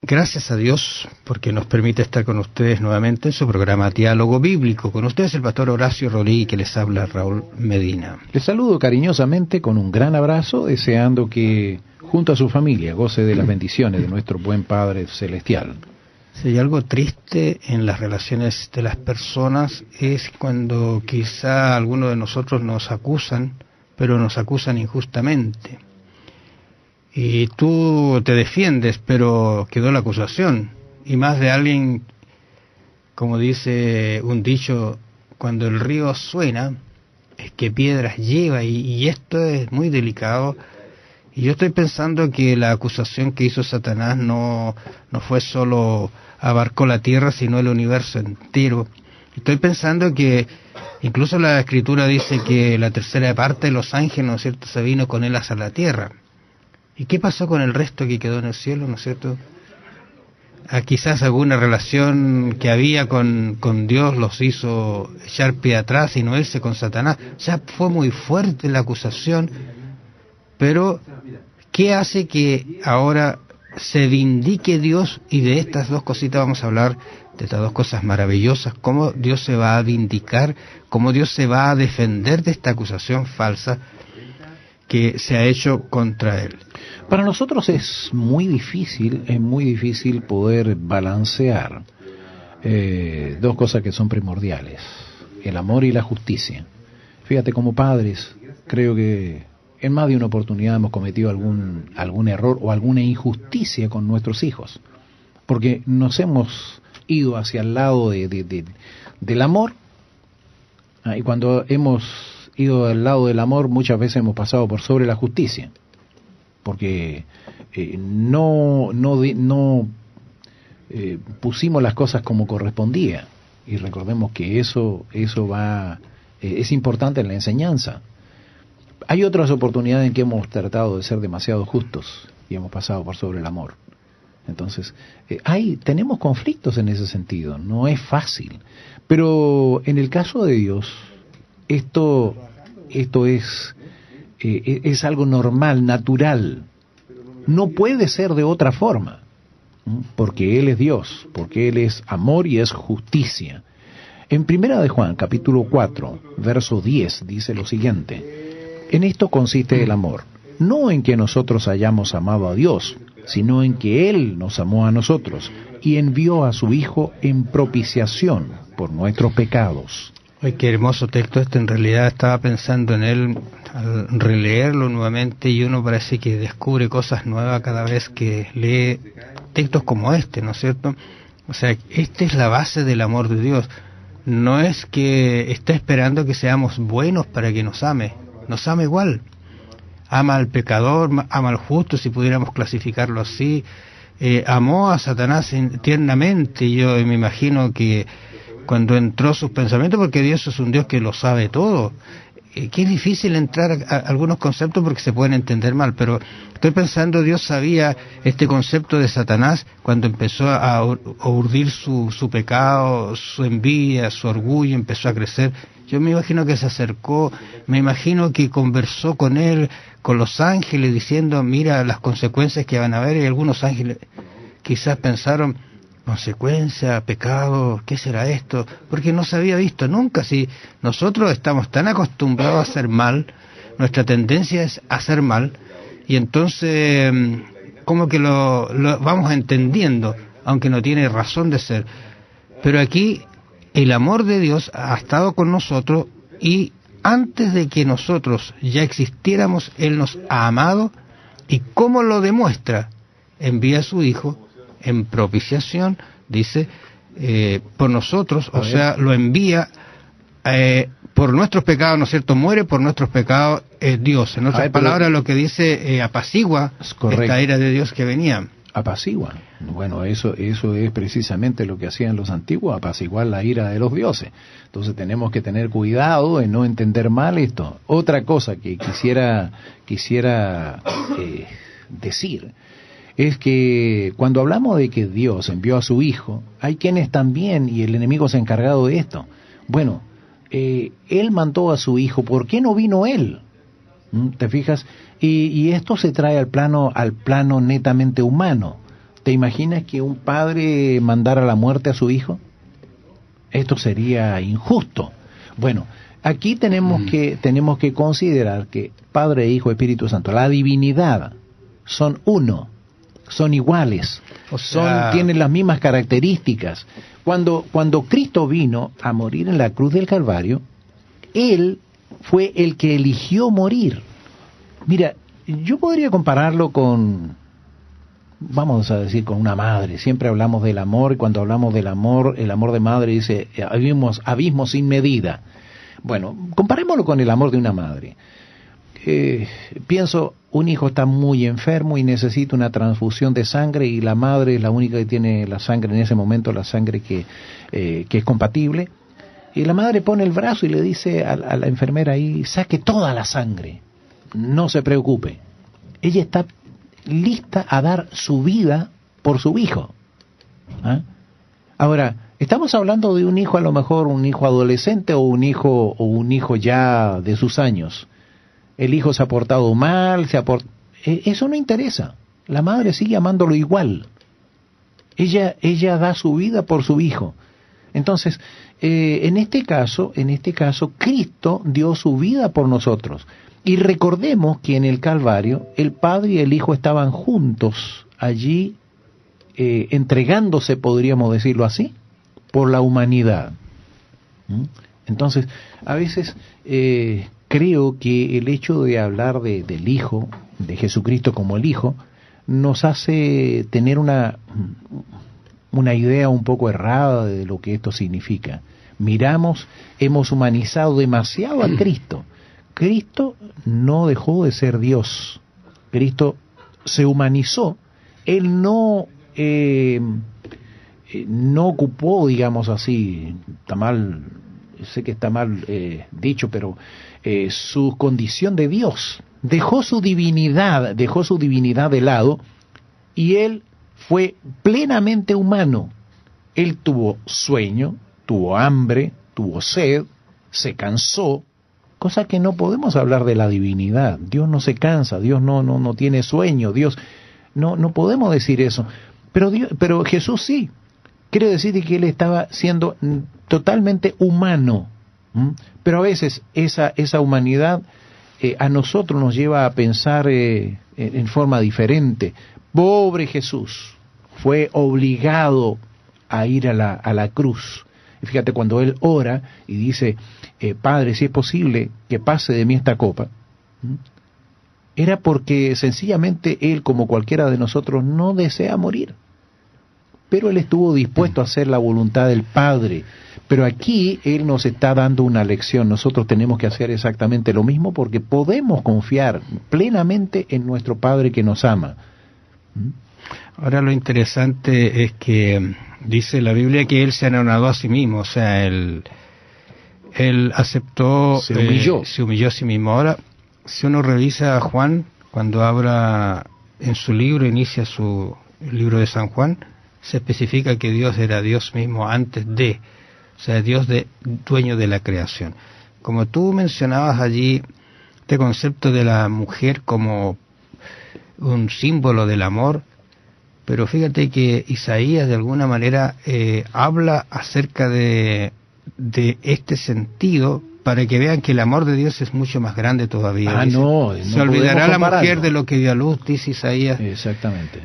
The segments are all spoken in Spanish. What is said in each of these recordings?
Gracias a Dios porque nos permite estar con ustedes nuevamente en su programa Diálogo Bíblico. Con ustedes el pastor Horacio Rodríguez, que les habla Raúl Medina. Les saludo cariñosamente con un gran abrazo, deseando que junto a su familia goce de las bendiciones de nuestro buen Padre Celestial. Si hay algo triste en las relaciones de las personas es cuando quizá algunos de nosotros nos acusan, pero nos acusan injustamente. Y tú te defiendes, pero quedó la acusación. Y más de alguien, como dice un dicho, cuando el río suena, es que piedras lleva, y esto es muy delicado. Y yo estoy pensando que la acusación que hizo Satanás no fue solo abarcó la tierra, sino el universo entero. Estoy pensando que incluso la Escritura dice que la tercera parte de los ángeles, ¿no es cierto?, se vino con él hacia la tierra. ¿Y qué pasó con el resto que quedó en el cielo, no es cierto? Quizás alguna relación que había con Dios los hizo echar pie atrás y no irse con Satanás. Ya fue muy fuerte la acusación, pero ¿qué hace que ahora se vindique Dios? Y de estas dos cositas vamos a hablar, de estas dos cosas maravillosas, cómo Dios se va a vindicar, cómo Dios se va a defender de esta acusación falsa que se ha hecho contra él. Para nosotros es muy difícil poder balancear dos cosas que son primordiales, el amor y la justicia. Fíjate, como padres, creo que en más de una oportunidad hemos cometido algún error o alguna injusticia con nuestros hijos, porque nos hemos ido hacia el lado del amor, y cuando hemos ido al lado del amor muchas veces hemos pasado por sobre la justicia, porque no pusimos las cosas como correspondía, y recordemos que eso es importante en la enseñanza. Hay otras oportunidades en que hemos tratado de ser demasiado justos y hemos pasado por sobre el amor. Entonces, tenemos conflictos en ese sentido, no es fácil. Pero en el caso de Dios, esto es algo normal, natural. No puede ser de otra forma, porque Él es Dios, porque Él es amor y es justicia. En Primera de Juan, capítulo 4, verso 10, dice lo siguiente: en esto consiste el amor, no en que nosotros hayamos amado a Dios, sino en que Él nos amó a nosotros y envió a su Hijo en propiciación por nuestros pecados. Ay, qué hermoso texto este. En realidad estaba pensando en él al releerlo nuevamente, y uno parece que descubre cosas nuevas cada vez que lee textos como este, ¿no es cierto? O sea, esta es la base del amor de Dios. No es que está esperando que seamos buenos para que nos ama igual. Ama al pecador, ama al justo, si pudiéramos clasificarlo así. Amó a Satanás tiernamente. Yo me imagino que cuando entró sus pensamientos, porque Dios es un Dios que lo sabe todo, que es difícil entrar a algunos conceptos porque se pueden entender mal, pero estoy pensando, Dios sabía este concepto de Satanás cuando empezó a urdir su pecado, su envidia, su orgullo, empezó a crecer. Yo me imagino que se acercó, me imagino que conversó con él, con los ángeles, diciendo, mira las consecuencias que van a haber, y algunos ángeles quizás pensaron, consecuencia, pecado, ¿qué será esto? Porque no se había visto nunca. Si nosotros estamos tan acostumbrados a hacer mal, nuestra tendencia es hacer mal, y entonces como que lo vamos entendiendo, aunque no tiene razón de ser. Pero aquí el amor de Dios ha estado con nosotros, y antes de que nosotros ya existiéramos, Él nos ha amado. ¿Y cómo lo demuestra? Envía a su Hijo en propiciación, dice, por nosotros, o sea, lo envía por nuestros pecados, ¿no es cierto? Muere por nuestros pecados Dios. En otras palabras, lo que dice, apacigua esta ira de Dios que venía. Apacigua. Bueno, eso es precisamente lo que hacían los antiguos, apaciguar la ira de los dioses. Entonces tenemos que tener cuidado en no entender mal esto. Otra cosa que quisiera decir es que cuando hablamos de que Dios envió a su Hijo, hay quienes también, y el enemigo se ha encargado de esto. Bueno, Él mandó a su Hijo, ¿por qué no vino Él? ¿Te fijas? Y esto se trae al plano netamente humano, ¿Te imaginas que un padre mandara a la muerte a su hijo? Esto sería injusto. Bueno, aquí tenemos que considerar que Padre, Hijo, Espíritu Santo, la divinidad, son uno, son iguales, tienen las mismas características. Cuando Cristo vino a morir en la cruz del Calvario, Él fue el que eligió morir. Mira, yo podría compararlo con, vamos a decir, con una madre. Siempre hablamos del amor, y cuando hablamos del amor, el amor de madre dice, abismo sin medida. Bueno, comparémoslo con el amor de una madre. Pienso, un hijo está muy enfermo y necesita una transfusión de sangre, y la madre es la única que tiene la sangre en ese momento, la sangre que es compatible. Y la madre pone el brazo y le dice a la enfermera ahí, saque toda la sangre, no se preocupe. Ella está lista a dar su vida por su hijo. ¿Ah? Ahora, estamos hablando de un hijo, a lo mejor un hijo adolescente o un hijo ya de sus años. El hijo se ha portado mal, eso no interesa. La madre sigue amándolo igual. Ella da su vida por su hijo. Entonces, en este caso, Cristo dio su vida por nosotros. Y recordemos que en el Calvario, el Padre y el Hijo estaban juntos allí, entregándose, podríamos decirlo así, por la humanidad. Entonces, a veces creo que el hecho de hablar del Hijo, de Jesucristo como el Hijo, nos hace tener una idea un poco errada de lo que esto significa. Hemos humanizado demasiado a Cristo. Cristo no dejó de ser Dios. Cristo se humanizó. Él no ocupó, digamos así, está mal, sé que está mal dicho, pero su condición de Dios. Dejó su divinidad de lado, y Él fue plenamente humano. Él tuvo sueño, tuvo hambre, tuvo sed, se cansó, cosa que no podemos hablar de la divinidad. Dios no se cansa, Dios no tiene sueño, Dios no podemos decir eso. Pero Jesús sí. Quiere decir que Él estaba siendo totalmente humano. Pero a veces esa humanidad a nosotros nos lleva a pensar en forma diferente. Pobre Jesús, fue obligado a ir a la cruz. Y fíjate, cuando Él ora y dice, Padre, si es posible que pase de mí esta copa, era porque sencillamente Él, como cualquiera de nosotros, no desea morir. Pero Él estuvo dispuesto a hacer la voluntad del Padre. Pero aquí Él nos está dando una lección. Nosotros tenemos que hacer exactamente lo mismo, porque podemos confiar plenamente en nuestro Padre que nos ama. Ahora, lo interesante es que dice la Biblia que Él se anonadó a sí mismo, o sea, Él aceptó, se humilló a sí mismo. Ahora, si uno revisa a Juan, cuando habla en su libro, inicia el libro de San Juan, se especifica que Dios era Dios mismo antes de, o sea, Dios dueño de la creación. Como tú mencionabas allí, este concepto de la mujer como un símbolo del amor, pero fíjate que Isaías de alguna manera habla acerca de este sentido, para que vean que el amor de Dios es mucho más grande todavía. Se olvidará la mujer de lo que dio a luz, dice Isaías. Exactamente.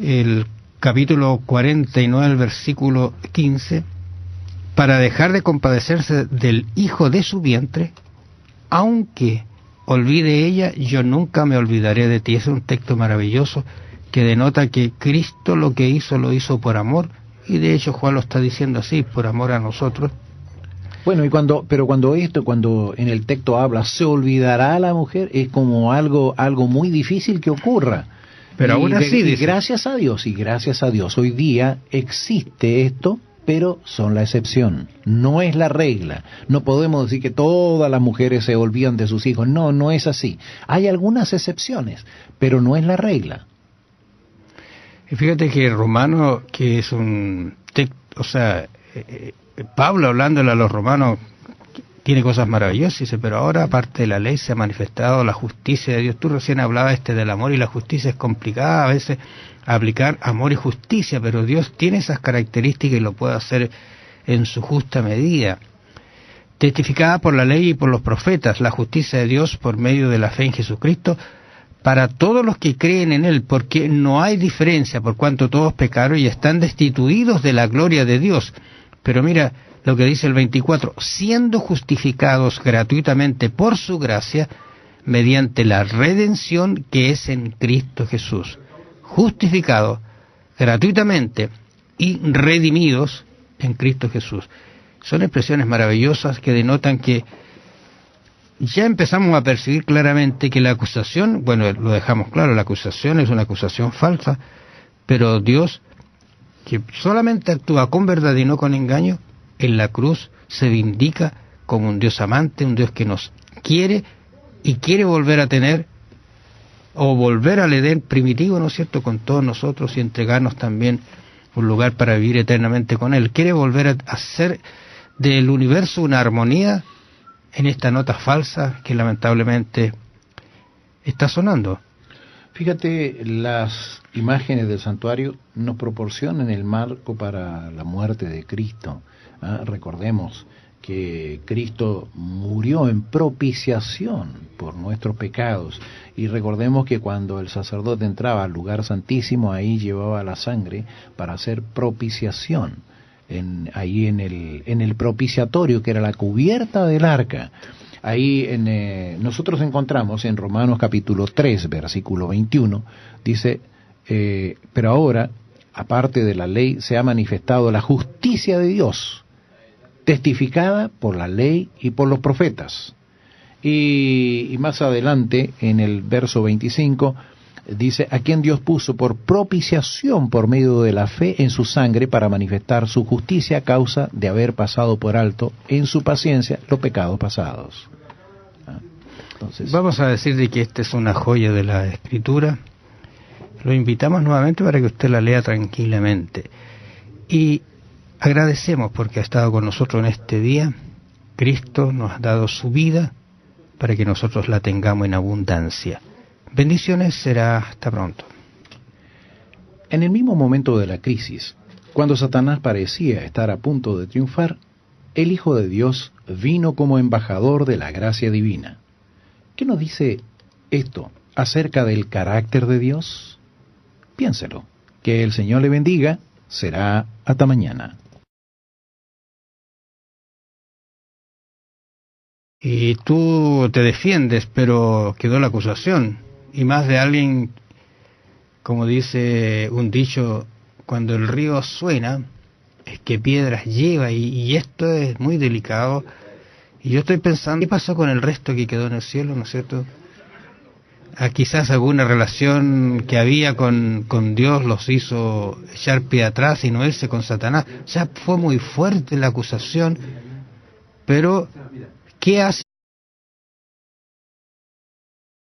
El capítulo 49, el versículo 15, para dejar de compadecerse del hijo de su vientre, aunque olvide ella, yo nunca me olvidaré de ti. Es un texto maravilloso que denota que Cristo lo que hizo, lo hizo por amor, y de hecho Juan lo está diciendo así, por amor a nosotros. Bueno, cuando en el texto habla, se olvidará a la mujer, es como algo muy difícil que ocurra. Pero aún así, y gracias a Dios, hoy día existe esto, pero son la excepción, no es la regla. No podemos decir que todas las mujeres se olvidan de sus hijos, no es así. Hay algunas excepciones, pero no es la regla. Y fíjate que Romano, que es un texto, o sea, Pablo hablándole a los romanos, tiene cosas maravillosas, dice, pero ahora aparte de la ley se ha manifestado la justicia de Dios. Tú recién hablabas del amor, y la justicia es complicada a veces aplicar amor y justicia, pero Dios tiene esas características y lo puede hacer en su justa medida. Testificada por la ley y por los profetas, la justicia de Dios por medio de la fe en Jesucristo, para todos los que creen en Él, porque no hay diferencia, por cuanto todos pecaron y están destituidos de la gloria de Dios. Pero mira lo que dice el 24, siendo justificados gratuitamente por su gracia, mediante la redención que es en Cristo Jesús. Justificados gratuitamente y redimidos en Cristo Jesús. Son expresiones maravillosas que denotan que ya empezamos a percibir claramente que la acusación, bueno, lo dejamos claro, la acusación es una acusación falsa, pero Dios, que solamente actúa con verdad y no con engaño, en la cruz se vindica como un Dios amante, un Dios que nos quiere y quiere volver a tener, o volver al Edén primitivo, ¿no es cierto?, con todos nosotros, y entregarnos también un lugar para vivir eternamente con Él. Quiere volver a hacer del universo una armonía en esta nota falsa que lamentablemente está sonando. Fíjate, las imágenes del santuario nos proporcionan el marco para la muerte de Cristo. Recordemos que Cristo murió en propiciación por nuestros pecados, y recordemos que cuando el sacerdote entraba al lugar santísimo, ahí llevaba la sangre para hacer propiciación, ahí en el propiciatorio, que era la cubierta del arca. Ahí nosotros encontramos en Romanos capítulo 3, versículo 21, dice, pero ahora, aparte de la ley, se ha manifestado la justicia de Dios, testificada por la ley y por los profetas. Y más adelante, en el verso 25, dice, a quien Dios puso por propiciación por medio de la fe en su sangre para manifestar su justicia a causa de haber pasado por alto en su paciencia los pecados pasados. Entonces, vamos a decir de que esta es una joya de la Escritura. Lo invitamos nuevamente para que usted la lea tranquilamente. Y agradecemos porque ha estado con nosotros en este día. Cristo nos ha dado su vida para que nosotros la tengamos en abundancia. Bendiciones, será hasta pronto. En el mismo momento de la crisis, cuando Satanás parecía estar a punto de triunfar, el Hijo de Dios vino como embajador de la gracia divina. ¿Qué nos dice esto acerca del carácter de Dios? Piénselo. Que el Señor le bendiga. Será hasta mañana. Y tú te defiendes, pero quedó la acusación. Y más de alguien, como dice un dicho, cuando el río suena, es que piedras lleva, y esto es muy delicado. Y yo estoy pensando, ¿qué pasó con el resto que quedó en el cielo, no es cierto? Quizás alguna relación que había con Dios los hizo echar pie atrás y no irse con Satanás. O sea, fue muy fuerte la acusación, pero ¿qué hace?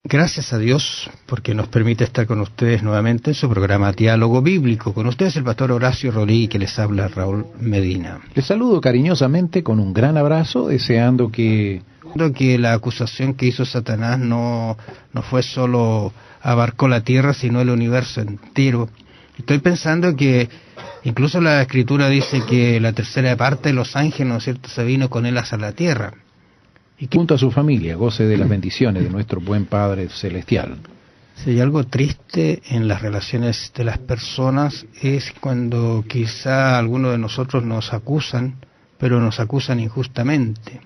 Gracias a Dios porque nos permite estar con ustedes nuevamente en su programa Diálogo Bíblico. Con ustedes el pastor Horacio Rodríguez, que les habla Raúl Medina. Les saludo cariñosamente con un gran abrazo, deseando que la acusación que hizo Satanás no fue solo abarcó la tierra, sino el universo entero. Estoy pensando que incluso la Escritura dice que la tercera parte de los ángeles, ¿no es cierto?, se vino con él hacia la tierra. Y que junto a su familia goce de las bendiciones de nuestro buen Padre Celestial. Si hay algo triste en las relaciones de las personas es cuando quizá algunos de nosotros nos acusan, pero nos acusan injustamente.